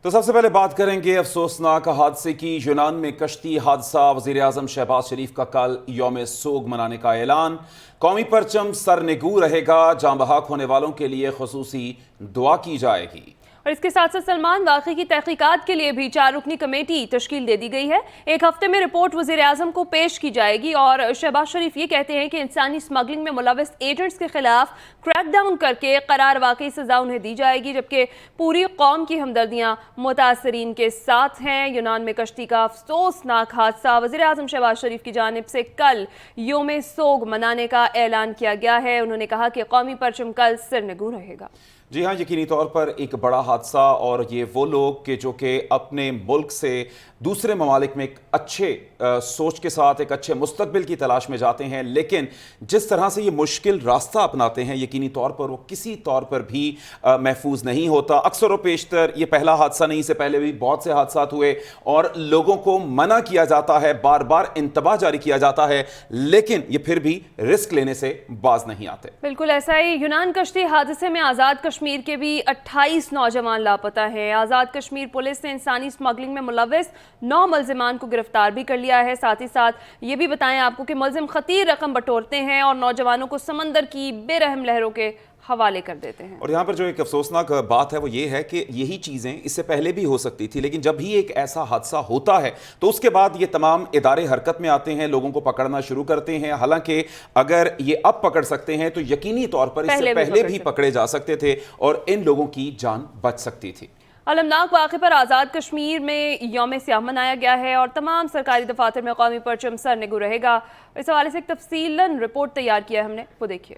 تو سب سے پہلے بات کریں گے افسوسناک حادثے کی۔ یونان میں کشتی حادثہ، وزیر اعظم شہباز شریف کا کل یوم سوگ منانے کا اعلان، قومی پرچم سرنگوں رہے گا، جاں بحق ہونے والوں کے لیے خصوصی دعا کی جائے گی۔ اور اس کے ساتھ ساتھ سلمان واقعے کی تحقیقات کے لیے بھی 4 رکنی کمیٹی تشکیل دے دی گئی ہے۔ ایک ہفتے میں رپورٹ وزیر اعظم کو پیش کی جائے گی اور شہباز شریف یہ کہتے ہیں کہ انسانی اسمگلنگ میں ملوث ایجنٹس کے خلاف کریک ڈاؤن کر کے قرار واقعی سزا انہیں دی جائے گی، جبکہ پوری قوم کی ہمدردیاں متاثرین کے ساتھ ہیں۔ یونان میں کشتی کا افسوسناک حادثہ، وزیر اعظم شہباز شریف کی جانب سے کل یوم سوگ منانے کا اعلان کیا گیا ہے۔ انہوں نے کہا کہ قومی پرچم کل سرنگوں رہے گا۔ جی ہاں، یقینی طور پر ایک بڑا حادثہ، اور یہ وہ لوگ جو کہ اپنے ملک سے دوسرے ممالک میں ایک اچھے سوچ کے ساتھ ایک اچھے مستقبل کی تلاش میں جاتے ہیں، لیکن جس طرح سے یہ مشکل راستہ اپناتے ہیں، یقینی طور پر وہ کسی طور پر بھی محفوظ نہیں ہوتا۔ اکثر و بیشتر یہ پہلا حادثہ نہیں، اس سے پہلے بھی بہت سے حادثات ہوئے اور لوگوں کو منع کیا جاتا ہے، بار بار انتباہ جاری کیا جاتا ہے، لیکن یہ پھر بھی رسک لینے سے باز نہیں آتے۔ بالکل ایسا ہی یونان کشتی حادثے میں آزاد کشمیر کے بھی 28 نوجوان لاپتہ ہیں۔ آزاد کشمیر پولیس نے انسانی اسمگلنگ میں ملوث 9 ملزمان کو گرفتار بھی کر لیا ہے۔ ساتھ ہی ساتھ یہ بھی بتائیں آپ کو کہ ملزم خطیر رقم بٹورتے ہیں اور نوجوانوں کو سمندر کی بے رحم لہروں کے حوالے کر دیتے ہیں۔ اور یہاں پر جو ایک افسوسناک بات ہے وہ یہ ہے کہ یہی چیزیں اس سے پہلے بھی ہو سکتی تھی، لیکن جب بھی ایک ایسا حادثہ ہوتا ہے تو اس کے بعد یہ تمام ادارے حرکت میں آتے ہیں، لوگوں کو پکڑنا شروع کرتے ہیں۔ حالانکہ اگر یہ اب پکڑ سکتے ہیں تو یقینی طور پر اس سے پہلے بھی پکڑے جا سکتے تھے اور ان لوگوں کی جان بچ سکتی تھی۔ المناک واقعے پر آزاد کشمیر میں یوم سیاہ منایا گیا ہے اور تمام سرکاری دفاتر میں قومی پرچم سرنگوں رہے گا۔ اس حوالے سے ایک تفصیلاً رپورٹ تیار کیا ہے ہم نے، وہ دیکھیے۔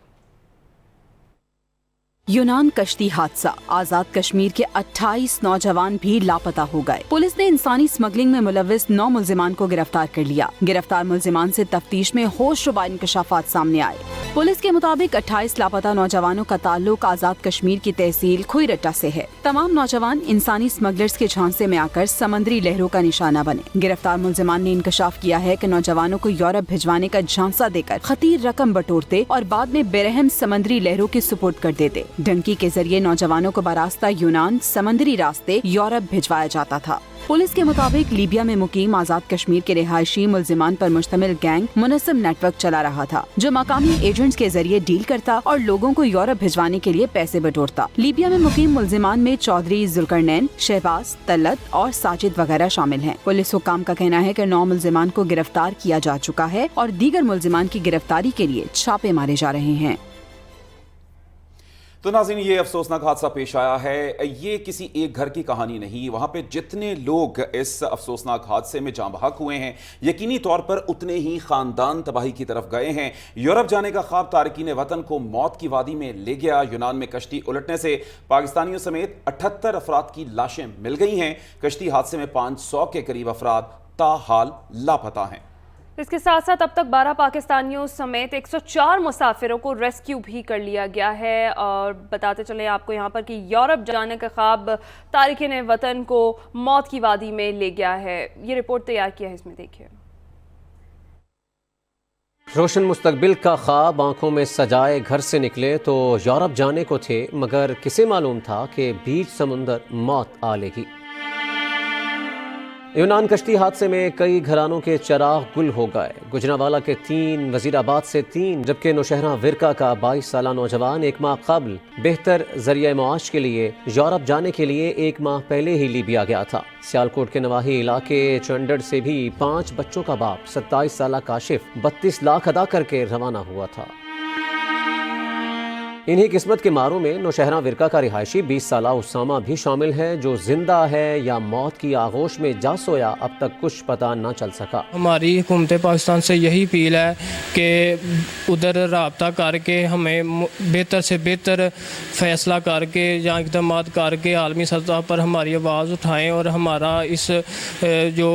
یونان کشتی حادثہ، آزاد کشمیر کے 28 نوجوان بھی لاپتہ ہو گئے۔ پولیس نے انسانی اسمگلنگ میں ملوث 9 ملزمان کو گرفتار کر لیا۔ گرفتار ملزمان سے تفتیش میں ہوش شبہ انکشافات سامنے آئے۔ پولیس کے مطابق 28 لاپتہ نوجوانوں کا تعلق آزاد کشمیر کی تحصیل کھوئی رٹا سے ہے۔ تمام نوجوان انسانی اسمگلرز کے جھانسے میں آ کر سمندری لہروں کا نشانہ بنے۔ گرفتار ملزمان نے انکشاف کیا ہے کہ نوجوانوں کو یورپ بھجوانے کا جھانسا دے کر خطیر رقم بٹورتے اور بعد میں بے رحم سمندری لہروں کے سپرد کر دیتے۔ ڈنکی کے ذریعے نوجوانوں کو براستہ یونان سمندری راستے یورپ بھجوایا جاتا تھا۔ پولیس کے مطابق لیبیا میں مقیم آزاد کشمیر کے رہائشی ملزمان پر مشتمل گینگ منظم نیٹ ورک چلا رہا تھا، جو مقامی ایجنٹس کے ذریعے ڈیل کرتا اور لوگوں کو یورپ بھجوانے کے لیے پیسے بٹورتا۔ لیبیا میں مقیم ملزمان میں چودھری ذوالقرنین، شہباز، طلعت اور ساجد وغیرہ شامل ہیں۔ پولیس حکام کا کہنا ہے کہ 9 ملزمان کو گرفتار کیا جا چکا ہے اور دیگر ملزمان کی گرفتاری کے لیے چھاپے مارے جا رہے ہیں۔ تو ناظرین، یہ افسوسناک حادثہ پیش آیا ہے، یہ کسی ایک گھر کی کہانی نہیں۔ وہاں پہ جتنے لوگ اس افسوسناک حادثے میں جاں بحق ہوئے ہیں، یقینی طور پر اتنے ہی خاندان تباہی کی طرف گئے ہیں۔ یورپ جانے کا خواب تارکین وطن کو موت کی وادی میں لے گیا۔ یونان میں کشتی الٹنے سے پاکستانیوں سمیت 78 افراد کی لاشیں مل گئی ہیں۔ کشتی حادثے میں 500 کے قریب افراد تاحال لاپتہ ہیں۔ اس کے ساتھ ساتھ اب تک 12 پاکستانیوں سمیت 104 مسافروں کو ریسکیو بھی کر لیا گیا ہے۔ اور بتاتے چلیں آپ کو یہاں پر کہ یورپ جانے کا خواب تارکین وطن کو موت کی وادی میں لے گیا ہے۔ یہ رپورٹ تیار کیا ہے، اس میں دیکھیے۔ روشن مستقبل کا خواب آنکھوں میں سجائے گھر سے نکلے تو یورپ جانے کو تھے، مگر کسے معلوم تھا کہ بیچ سمندر موت آ لے گی۔ یونان کشتی حادثے میں کئی گھرانوں کے چراغ گل ہو گئے۔ گجرانوالہ کے 3، وزیر آباد سے 3، جبکہ نوشہرہ ورکا کا 22 سالہ نوجوان 1 ماہ قبل بہتر ذریعہ معاش کے لیے یورپ جانے کے لیے 1 ماہ پہلے ہی لیبیا گیا تھا۔ سیالکوٹ کے نواحی علاقے چنڈڑ سے بھی 5 بچوں کا باپ 27 سالہ کاشف 32 لاکھ ادا کر کے روانہ ہوا تھا۔ انہی قسمت کے ماروں میں نوشہرہ ورکا کا رہائشی 20 سالہ اسامہ بھی شامل ہے، جو زندہ ہے یا موت کی آغوش میں جا سویا اب تک کچھ پتہ نہ چل سکا۔ ہماری حکومت پاکستان سے یہی اپیل ہے کہ ادھر رابطہ کر کے ہمیں بہتر سے بہتر فیصلہ کر کے یا اقدامات کر کے عالمی سطح پر ہماری آواز اٹھائیں اور ہمارا اس جو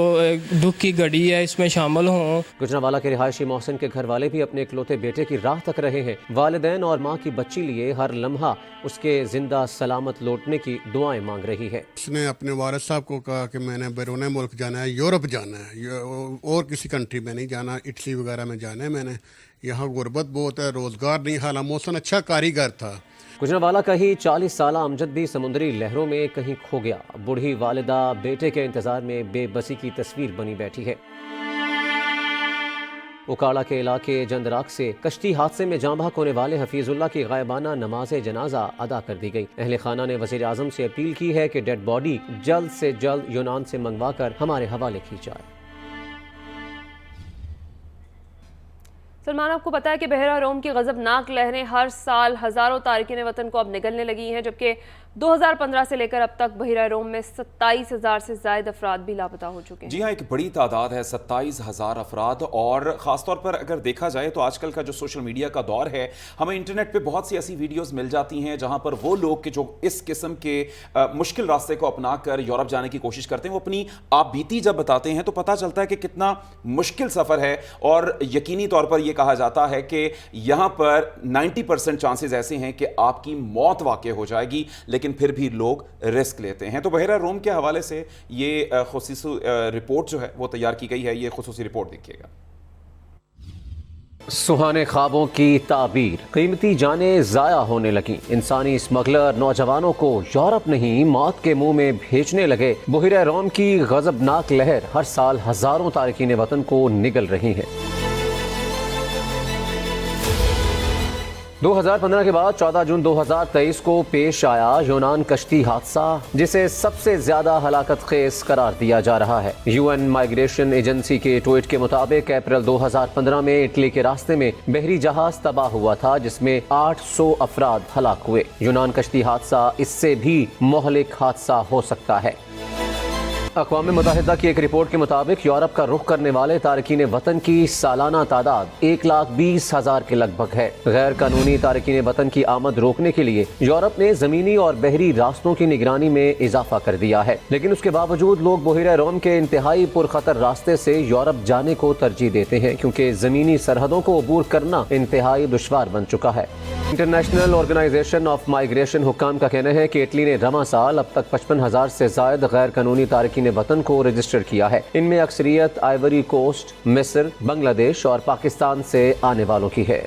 دکھ کی گھڑی ہے اس میں شامل ہوں۔ گجرانوالہ کے رہائشی محسن کے گھر والے بھی اپنے اکلوتے بیٹے کی راہ تک رہے ہیں۔ والدین اور ماں کی بچی لیے ہر لمحہ اس کے زندہ سلامت لوٹنے کی دعائیں مانگ رہی ہے۔ اس نے اپنے والد صاحب کو کہا کہ میں نے بیرون ملک جانا ہے، یورپ جانا ہے، اور کسی کنٹری میں نہیں جانا، اٹلی وغیرہ میں جانا ہے میں نے۔ یہاں غربت بہت ہے، روزگار نہیں، حالانکہ محسن اچھا کاریگر تھا، گجرانوالہ کا ہی 40 سالہ امجد بھی سمندری لہروں میں کہیں کھو گیا. بوڑھی والدہ بیٹے کے انتظار میں بے بسی کی تصویر بنی بیٹھی ہے. اکاڑا کے علاقے جندراک سے کشتی حادثے میں جاں بحق ہونے والے حفیظ اللہ کی غائبانہ نماز جنازہ ادا کر دی گئی. اہل خانہ نے وزیر اعظم سے اپیل کی ہے کہ ڈیڈ باڈی جلد سے جلد یونان سے منگوا کر ہمارے حوالے کی جائے. سلمان، آپ کو پتا ہے کہ بحیرہ روم کی غضبناک لہریں ہر سال ہزاروں تارکین وطن کو اب نگلنے لگی ہیں، جبکہ 2015 سے لے کر اب تک بحیرہ روم میں 27,000 سے زائد افراد بھی لاپتہ ہو چکے ہیں. جی ہاں، ایک بڑی تعداد ہے، 27,000 افراد. اور خاص طور پر اگر دیکھا جائے تو آج کل کا جو سوشل میڈیا کا دور ہے، ہمیں انٹرنیٹ پہ بہت سی ایسی ویڈیوز مل جاتی ہیں جہاں پر وہ لوگ کہ جو اس قسم کے مشکل راستے کو اپنا کر یورپ جانے کی کوشش کرتے ہیں، وہ اپنی آپ بیتی جب بتاتے ہیں تو پتہ چلتا ہے کہ کتنا مشکل سفر ہے. اور یقینی طور پر یہ کہا جاتا ہے کہ یہاں پر 90% چانسز ایسے ہیں کہ آپ کی موت واقع ہو جائے گی، لیکن پھر بھی لوگ رسک لیتے ہیں. تو بحیرہ روم کے حوالے سے یہ خصوصی رپورٹ جو ہے وہ تیار کی گئی ہے. یہ خصوصی رپورٹ دیکھیے گا. سہانے خوابوں کی تعبیر، قیمتی جانیں ضائع ہونے لگیں. انسانی اسمگلر نوجوانوں کو یورپ نہیں موت کے منہ میں بھیجنے لگے. بحیرہ روم کی غضبناک لہر ہر سال ہزاروں تارکین وطن کو نگل رہی ہے. 2015 کے بعد 14 جون 2023 کو پیش آیا یونان کشتی حادثہ، جسے سب سے زیادہ ہلاکت خیز قرار دیا جا رہا ہے. UN مائیگریشن ایجنسی کے ٹویٹ کے مطابق اپریل 2015 میں اٹلی کے راستے میں بحری جہاز تباہ ہوا تھا جس میں 800 افراد ہلاک ہوئے. یونان کشتی حادثہ اس سے بھی مہلک حادثہ ہو سکتا ہے. اقوام متحدہ کی ایک رپورٹ کے مطابق یورپ کا رخ کرنے والے تارکین وطن کی سالانہ تعداد 1,20,000 کے لگ بھگ ہے. غیر قانونی تارکین وطن کی آمد روکنے کے لیے یورپ نے زمینی اور بحری راستوں کی نگرانی میں اضافہ کر دیا ہے، لیکن اس کے باوجود لوگ بحیرہ روم کے انتہائی پرخطر راستے سے یورپ جانے کو ترجیح دیتے ہیں، کیونکہ زمینی سرحدوں کو عبور کرنا انتہائی دشوار بن چکا ہے. انٹرنیشنل آرگنائزیشن آف مائیگریشن حکام کا کہنا ہے کہ اٹلی نے رواں سال اب تک 55,000 سے زائد غیر قانونی تارکین وطن کو رجسٹر کیا ہے. ان میں اکثریت آئیوری کوسٹ، مصر، بنگلہ دیش اور پاکستان سے آنے والوں کی ہے.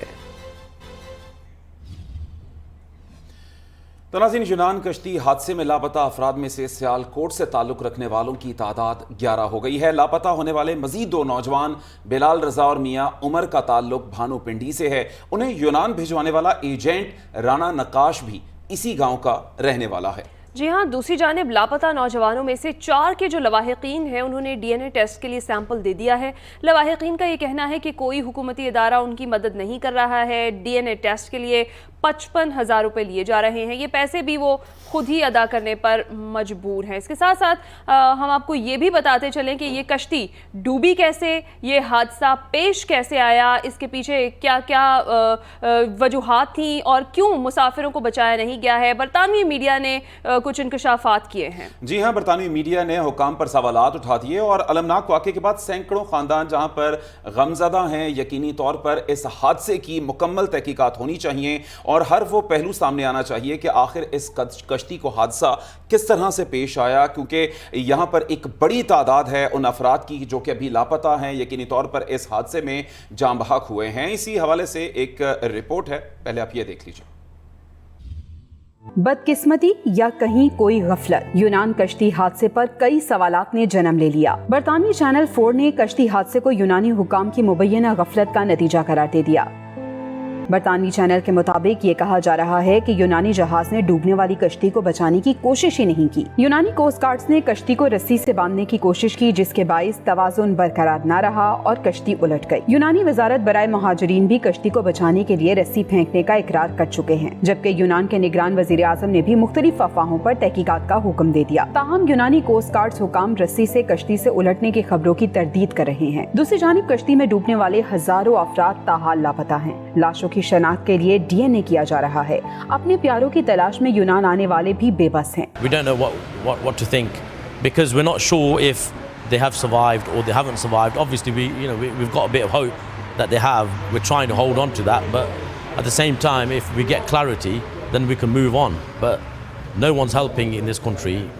ناظرین، یونان کشتی حادثے میں لاپتہ افراد میں سے سیالکوٹ سے تعلق رکھنے والوں کی تعداد 11 ہو گئی ہے. لاپتہ ہونے والے مزید 2 نوجوان بلال رضا اور میاں عمر کا تعلق بھانو پنڈی سے ہے. انہیں یونان بھجوانے والا ایجنٹ رانا نقاش بھی اسی گاؤں کا رہنے والا ہے. جی ہاں، دوسری جانب لاپتہ نوجوانوں میں سے 4 کے جو لواحقین ہیں انہوں نے DNA ٹیسٹ کے لیے سیمپل دے دیا ہے. لواحقین کا یہ کہنا ہے کہ کوئی حکومتی ادارہ ان کی مدد نہیں کر رہا ہے. DNA ٹیسٹ کے لیے 55,000 روپے لیے جا رہے ہیں. یہ پیسے بھی وہ خود ہی ادا کرنے پر مجبور ہیں. اس کے ساتھ ساتھ ہم آپ کو یہ بھی بتاتے چلیں کہ یہ کشتی ڈوبی کیسے، یہ حادثہ پیش کیسے آیا، اس کے پیچھے کیا کیا وجوہات تھیں اور کیوں مسافروں کو بچایا نہیں گیا ہے. برطانوی میڈیا نے کچھ انکشافات کیے ہیں. جی ہاں، برطانوی میڈیا نے حکام پر سوالات اٹھا دیے اور المناک واقعے کے بعد سینکڑوں خاندان جہاں پر غمزدہ ہیں. یقینی طور پر اس حادثے کی مکمل تحقیقات ہونی چاہیے اور ہر وہ پہلو سامنے آنا چاہیے کہ آخر اس کشتی کو حادثہ کس طرح سے پیش آیا، کیونکہ یہاں پر ایک بڑی تعداد ہے ان افراد کی جو کہ ابھی لاپتہ ہیں، یقینی طور پر اس حادثے میں جاں بحق ہوئے ہیں. اسی حوالے سے ایک رپورٹ ہے، پہلے آپ یہ دیکھ لیجیے. بدقسمتی یا کہیں کوئی غفلت، یونان کشتی حادثے پر کئی سوالات نے جنم لے لیا. برطانوی چینل 4 نے کشتی حادثے کو یونانی حکام کی مبینہ غفلت کا نتیجہ قرار دے دیا. برطانوی چینل کے مطابق یہ کہا جا رہا ہے کہ یونانی جہاز نے ڈوبنے والی کشتی کو بچانے کی کوشش ہی نہیں کی. یونانی کوسٹ گارڈز نے کشتی کو رسی سے باندھنے کی کوشش کی جس کے باعث توازن برقرار نہ رہا اور کشتی الٹ گئی. یونانی وزارت برائے مہاجرین بھی کشتی کو بچانے کے لیے رسی پھینکنے کا اقرار کر چکے ہیں، جبکہ یونان کے نگران وزیر اعظم نے بھی مختلف افواہوں پر تحقیقات کا حکم دے دیا. تاہم یونانی کوسٹ گارڈز حکام رسی سے کشتی سے الٹنے کی خبروں کی تردید کر رہے ہیں. دوسری جانب کشتی میں ڈوبنے والے ہزاروں افراد تاحال لاپتہ ہیں. لاشوں کی شناخت کے لیے DNA کیا جا رہا ہے. اپنے پیاروں کی تلاش میں یونان آنے والے بھی بے بس ہیں. We don't know what to think because we're not sure if they have survived or they haven't survived. Obviously we've got a bit of hope that they have. We're trying to hold on to that, but at the same time if we get clarity then we can move on. But No one's helping in this country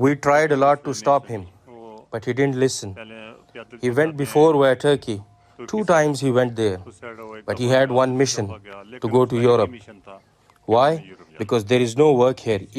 We tried a lot to stop him, but he didn't listen. He went before via Turkey. 2 times he went there, but he had one mission, to go to Europe. Why? Because there is no work here,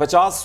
50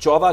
14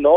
9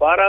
12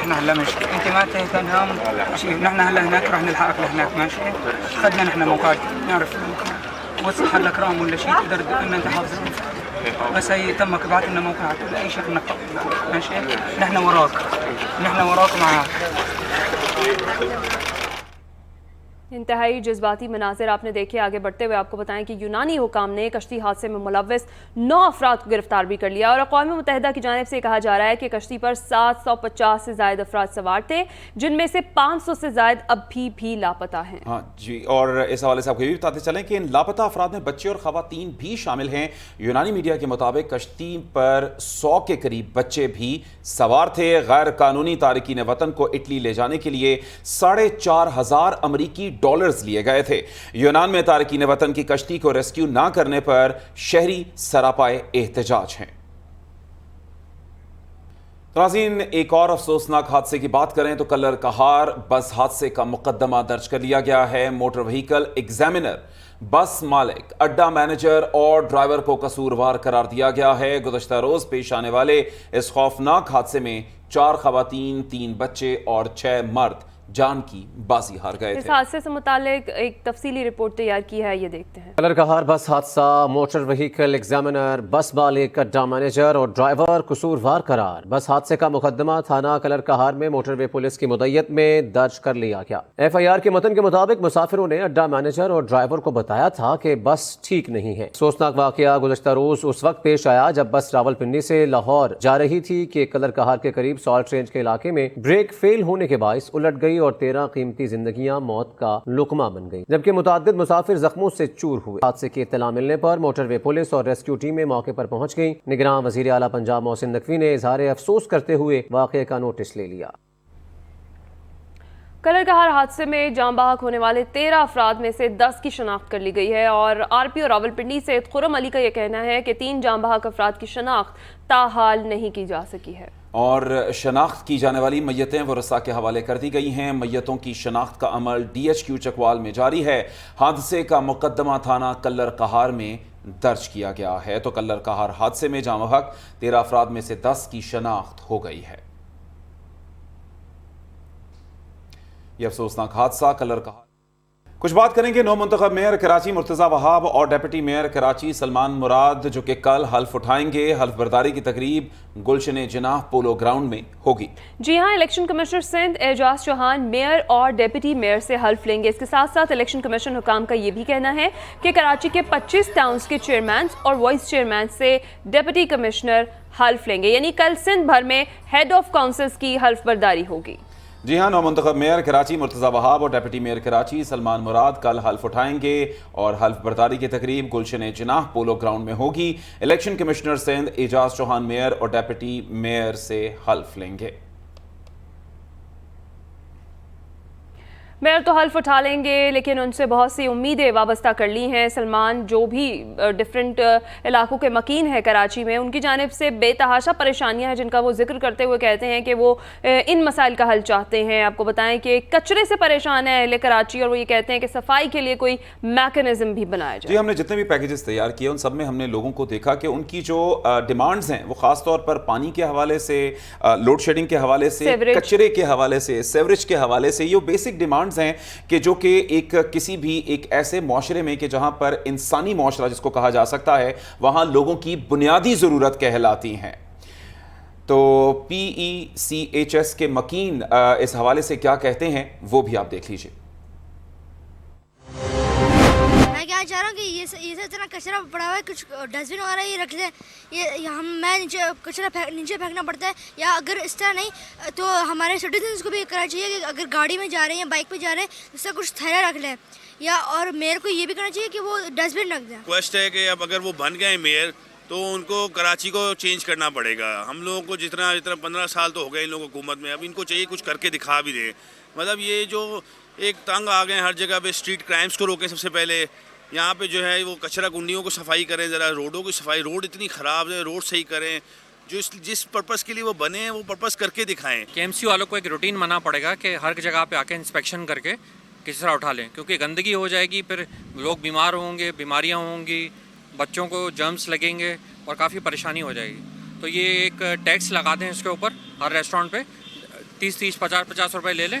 احنا هلا ماشي، انت ما تنام شيء، نحن هلا هناك راح نلحقك لهناك ماشي. خدنا نحن مقاتل نعرف وصل حل كرام ولا شيء تقدر ان انت حافظ. بس هي تمك بعت لنا موقع اي شيء نقطع ماشي نحن وراك معك. انتہائی جذباتی مناظر آپ نے دیکھے. آگے بڑھتے ہوئے آپ کو بتائیں کہ یونانی حکام نے کشتی حادثے میں ملوث 9 افراد کو گرفتار بھی کر لیا اور اقوام متحدہ کی جانب سے کہا جا رہا ہے کہ کشتی پر 750 سے زائد افراد سوار تھے جن میں سے 500 سے زائد اب بھی لاپتہ ہیں. ہاں جی، اور اس حوالے سے آپ کو یہ بھی بتاتے چلیں کہ ان لاپتہ افراد میں بچے اور خواتین بھی شامل ہیں. یونانی میڈیا کے مطابق کشتی پر 100 کے قریب بچے بھی سوار تھے. غیر قانونی تارکین وطن کو اٹلی لے جانے کے لیے 4,500 امریکی ڈالرز لیے گئے تھے. یونان میں تارکین وطن کی کشتی کو ریسکیو نہ کرنے پر شہری سراپائے احتجاج ہیں. ناظرین، ایک اور افسوسناک حادثے کی بات کریں تو کلر کہار بس حادثے کا مقدمہ درج کر لیا گیا ہے. موٹر وہیکل ایگزامینر، بس مالک، اڈا مینیجر اور ڈرائیور کو قصوروار قرار دیا گیا ہے. گزشتہ روز پیش آنے والے اس خوفناک حادثے میں 4 خواتین، 3 بچے اور 6 مرد جان کی بازی ہار گئے تھے. اس حادثے سے متعلق ایک تفصیلی رپورٹ تیار کی ہے، یہ دیکھتے ہیں. کلر کہار بس حادثہ، موٹر وہیکل ایگزامینر، بس مالک، اڈا مینیجر اور ڈرائیور قصوروار قرار. بس حادثے کا مقدمہ تھانہ کلر کہار میں موٹر وے پولیس کی مدیت میں درج کر لیا گیا. FIR کے متن کے مطابق مسافروں نے اڈا مینیجر اور ڈرائیور کو بتایا تھا کہ بس ٹھیک نہیں ہے. افسوسناک واقعہ گزشتہ روز اس وقت پیش آیا جب بس راولپنڈی سے لاہور جا رہی تھی کہ کلر کہار کے قریب سالٹ رینج کے علاقے میں بریک فیل ہونے کے باعث الٹ گئی اور 13 قیمتی زندگیاں موت کا لقمہ بن گئی، جبکہ متعدد مسافر زخموں سے چور ہوئے. حادثے کی اطلاع ملنے پر موٹر وے پولیس اور ریسکیو ٹیمیں موقع پر پہنچ گئیں. نگراں وزیر اعلیٰ پنجاب محسن نقوی نے اظہار افسوس کرتے ہوئے واقعے کا نوٹس لے لیا. کلر کہار حادثے میں جاں بحق ہونے والے 13 افراد میں سے 10 کی شناخت کر لی گئی ہے اور RPO راولپنڈی سے خرم علی کا یہ کہنا ہے کہ 3 جاں بحق افراد کی شناخت تاحال نہیں کی جا سکی ہے. اور شناخت کی جانے والی میتیں ورثاء کے حوالے کر دی گئی ہیں. میتوں کی شناخت کا عمل DHQ چکوال میں جاری ہے. حادثے کا مقدمہ تھانہ کلر کہار میں درج کیا گیا ہے. تو کلر کہار حادثے میں جاں بحق 13 افراد میں سے 10 کی شناخت ہو گئی ہے. یہ افسوسناک حادثہ کلر کہار. کچھ بات کریں گے نو منتخب میئر کراچی مرتضی وہاب اور ڈیپٹی میئر کراچی سلمان مراد جو کہ کل حلف اٹھائیں گے. حلف برداری کی تقریب گلشن جناح پولو گراؤنڈ میں ہوگی. جی ہاں، الیکشن کمشنر سندھ اعجاز چوہان میئر اور ڈیپٹی میئر سے حلف لیں گے. اس کے ساتھ ساتھ الیکشن کمیشن حکام کا یہ بھی کہنا ہے کہ کراچی کے 25 ٹاؤنز کے چیئرمین اور وائس چیئرمین سے ڈیپٹی کمشنر حلف لیں گے. یعنی کل سندھ بھر میں ہیڈ آف کاؤنسلز کی حلف برداری ہوگی. جی ہاں، نو منتخب میئر کراچی مرتضی وہاب اور ڈیپٹی میئر کراچی سلمان مراد کل حلف اٹھائیں گے اور حلف برداری کی تقریب گلشن جناح پولو گراؤنڈ میں ہوگی. الیکشن کمشنر سندھ اعجاز چوہان میئر اور ڈیپٹی میئر سے حلف لیں گے. میئر تو حلف اٹھا لیں گے لیکن ان سے بہت سی امیدیں وابستہ کر لی ہیں. سلمان جو بھی ڈیفرنٹ علاقوں کے مکین ہیں کراچی میں، ان کی جانب سے بے تحاشا پریشانیاں ہیں جن کا وہ ذکر کرتے ہوئے کہتے ہیں کہ وہ ان مسائل کا حل چاہتے ہیں. آپ کو بتائیں کہ کچرے سے پریشان ہے اہل کراچی اور وہ یہ کہتے ہیں کہ صفائی کے لیے کوئی میکنزم بھی بنایا جائے. جی، ہم نے جتنے بھی پیکیجز تیار کیے ان سب میں ہم نے لوگوں کو دیکھا کہ ان کی جو ڈیمانڈز ہیں وہ خاص طور پر پانی کے حوالے سے، لوڈ شیڈنگ کے حوالے سے، کچرے کے حوالے سے، سیوریج کے حوالے سے، یہ بیسک ڈیمانڈز ہیں کہ جو کہ ایک کسی بھی ایک ایسے معاشرے میں کہ جہاں پر انسانی معاشرہ جس کو کہا جا سکتا ہے وہاں لوگوں کی بنیادی ضرورت کہلاتی ہیں. تو PECHS کے مکین اس حوالے سے کیا کہتے ہیں وہ بھی آپ دیکھ لیجئے. میں کیا چاہ رہا ہوں کہ یہ سے اتنا کچرا پڑا ہوا ہے، کچھ ڈسٹ بن وغیرہ یہ رکھ دیں. یہ میں نیچے کچرا نیچے پھینکنا پڑتا ہے، یا اگر اس طرح نہیں تو ہمارے سٹیزنس کو بھی کرنا چاہیے کہ اگر گاڑی میں جا رہے ہیں یا بائک پہ جا رہے ہیں اس سے کچھ تھیلا رکھ لیں. یا اور میئر کو یہ بھی کرنا چاہیے کہ وہ ڈسٹ بن رکھ دیں. ریکویسٹ ہے کہ اب اگر وہ بن گئے میئر تو ان کو کراچی کو چینج کرنا پڑے گا. ہم لوگوں کو جتنا 15 سال تو ہو گئے ان لوگوں کو حکومت میں، اب ان کو چاہیے کچھ کر کے دکھا بھی دیں. مطلب یہ جو ایک تنگ آ گئے ہر جگہ پہ، اسٹریٹ کرائمز کو روکیں. سب سے پہلے یہاں پہ جو ہے وہ کچرا کنڈیوں کو صفائی کریں، ذرا روڈوں کی صفائی. روڈ اتنی خراب ہے، روڈ صحیح کریں. جس پرپس کے لیے وہ بنے ہیں وہ پرپس کر کے دکھائیں. KMC والوں کو ایک روٹین بنانا پڑے گا کہ ہر جگہ پہ آ کے انسپیکشن کر کے کچرا اٹھا لیں، کیونکہ گندگی ہو جائے گی پھر لوگ بیمار ہوں گے، بیماریاں ہوں گی، بچوں کو جرمس لگیں گے اور کافی پریشانی ہو جائے گی. تو یہ ایک ٹیکس لگا دیں اس کے اوپر، ہر ریسٹورینٹ پہ 30-50 روپے لے لیں